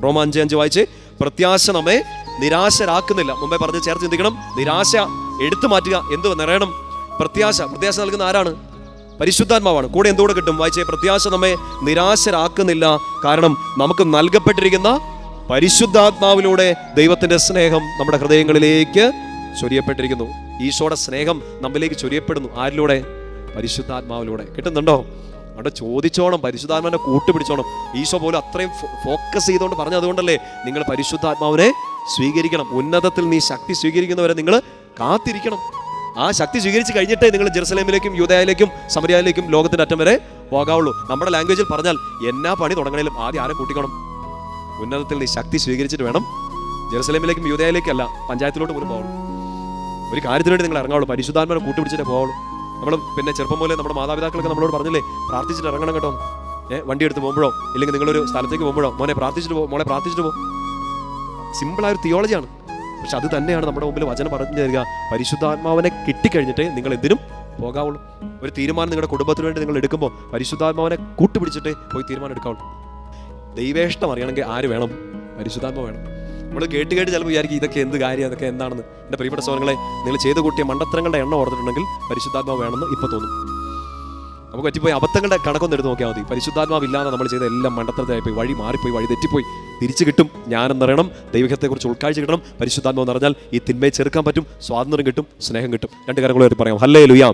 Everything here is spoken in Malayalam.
റോമ 5:5 വായിച്ച്. പ്രത്യാശ നമ്മെ നിരാശരാക്കുന്നില്ല. മുമ്പേ പറഞ്ഞ് ചേർത്ത് ചിന്തിക്കണം. നിരാശ എടുത്തു മാറ്റുക. എന്ത് നിറയണം? പ്രത്യാശ. പ്രത്യാശ നൽകുന്ന ആരാണ്? പരിശുദ്ധാത്മാവാണ്. കൂടെ എന്തുകൂടെ കിട്ടും? വായിച്ചേ. പ്രത്യാശ നമ്മെ നിരാശരാക്കുന്നില്ല, കാരണം നമുക്ക് നൽകപ്പെട്ടിരിക്കുന്ന പരിശുദ്ധാത്മാവിലൂടെ ദൈവത്തിന്റെ സ്നേഹം നമ്മുടെ ഹൃദയങ്ങളിലേക്ക് ചൊരിയപ്പെട്ടിരിക്കുന്നു. ഈശോയുടെ സ്നേഹം നമ്മിലേക്ക് ചൊരിയപ്പെടുന്നു. ആരിലൂടെ? പരിശുദ്ധാത്മാവിലൂടെ. കിട്ടുന്നുണ്ടോ? അവിടെ ചോദിച്ചോണം, പരിശുദ്ധാത്മാവിനെ കൂട്ടുപിടിച്ചോണം. ഈശോ പോലും അത്രയും ഫോക്കസ് ചെയ്തുകൊണ്ട് പറഞ്ഞു. അതുകൊണ്ടല്ലേ നിങ്ങൾ പരിശുദ്ധാത്മാവിനെ സ്വീകരിക്കണം. ഉന്നതത്തിൽ നീ ശക്തി സ്വീകരിക്കുന്നവരെ നിങ്ങൾ കാത്തിരിക്കണം. ആ ശക്തി സ്വീകരിച്ച് കഴിഞ്ഞിട്ടേ നിങ്ങൾ ജെറുസലേമിലേക്കും യൂദയായിലേക്കും സമരിയയിലേക്കും ലോകത്തിന്റെ അറ്റം വരെ പോകാവുള്ളൂ. നമ്മുടെ ലാംഗ്വേജിൽ പറഞ്ഞാൽ എന്നാ പണി തുടങ്ങണേലും ആദ്യം ആരെ കൂട്ടിക്കണം? ഉന്നതത്തിൽ നീ ശക്തി സ്വീകരിച്ചിട്ട് വേണം ജെറുസലേമിലേക്കും യൂദയായിലേക്കും അല്ല, പഞ്ചായത്തിലോട്ട് പോലും പോകണം. ഒരു കാര്യത്തിന് വേണ്ടി നിങ്ങൾ ഇറങ്ങാവുള്ളൂ. പരിശുദ്ധാത്മാവിനെ കൂട്ടുപിടിച്ചിട്ടേ പോകാവുള്ളൂ. നമ്മൾ പിന്നെ ചെറുപ്പം പോലെ നമ്മുടെ മാതാപിതാക്കളൊക്കെ നമ്മളോട് പറഞ്ഞില്ലേ, പ്രാർത്ഥിച്ചിട്ട് ഇറങ്ങണം കേട്ടോ. വണ്ടി എടുത്ത് പോകുമ്പോഴോ ഇല്ലെങ്കിൽ നിങ്ങളൊരു സ്ഥലത്തേക്ക് പോകുമ്പോഴോ മോനെ പ്രാർത്ഥിച്ചിട്ട് പോകും, മോളെ പ്രാർത്ഥിച്ചിട്ട് പോകും. സിമ്പിളായൊരു തിയോളജിയാണ്. പക്ഷെ അത് തന്നെയാണ് നമ്മുടെ മുമ്പിൽ വചനം പറഞ്ഞു തരിക. പരിശുദ്ധാത്മാവിനെ കിട്ടിക്കഴിഞ്ഞിട്ടേ നിങ്ങൾ എന്തിനും പോകാവുള്ളൂ. ഒരു തീരുമാനം നിങ്ങളുടെ കുടുംബത്തിന് വേണ്ടി നിങ്ങൾ എടുക്കുമ്പോൾ പരിശുദ്ധാത്മാവിനെ കൂട്ടുപിടിച്ചിട്ടേ പോയി തീരുമാനം എടുക്കാവുള്ളൂ. ദൈവേഷ്ടം അറിയണമെങ്കിൽ ആര് വേണം? പരിശുദ്ധാത്മാവ് വേണം. നമ്മൾ കേട്ട് ചിലപ്പോൾ വിചാരിക്കും ഇതൊക്കെ എന്ത് കാര്യം, അതൊക്കെ എന്താണെന്ന്. എൻ്റെ പ്രിയപ്പെട്ട സഹോദരങ്ങളെ, നിങ്ങൾ ചെയ്ത് കൂട്ടിയ മണ്ടത്തരങ്ങളുടെ എണ്ണം ഓർത്തിട്ടുണ്ടെങ്കിൽ പരിശുദ്ധാത്മാവ് വേണമെന്ന് ഇപ്പോൾ തോന്നും. നമുക്ക് പറ്റിപ്പോയി അബദ്ധങ്ങളുടെ കണക്കൊന്നും എടുത്ത് നോക്കിയാൽ മതി. പരിശുദ്ധാത്മാവില്ലാതെ നമ്മൾ ചെയ്ത എല്ലാം മണ്ടത്തരത്തിലായിപ്പോയി, വഴി മാറിപ്പോയി, വഴി തെറ്റിപ്പോയി. തിരിച്ചു കിട്ടും. ജ്ഞാനം ദൈവത്തെക്കുറിച്ച് ഉൾക്കാഴ്ച കിട്ടണം. പരിശുദ്ധാത്മാവ് നിറഞ്ഞാൽ ഈ തിന്മയെ ചെറുക്കാൻ പറ്റും, സ്വാതന്ത്ര്യം കിട്ടും, സ്നേഹം കിട്ടും. രണ്ട് കാര്യങ്ങൾ പറയാം. ഹല്ലേലൂയ.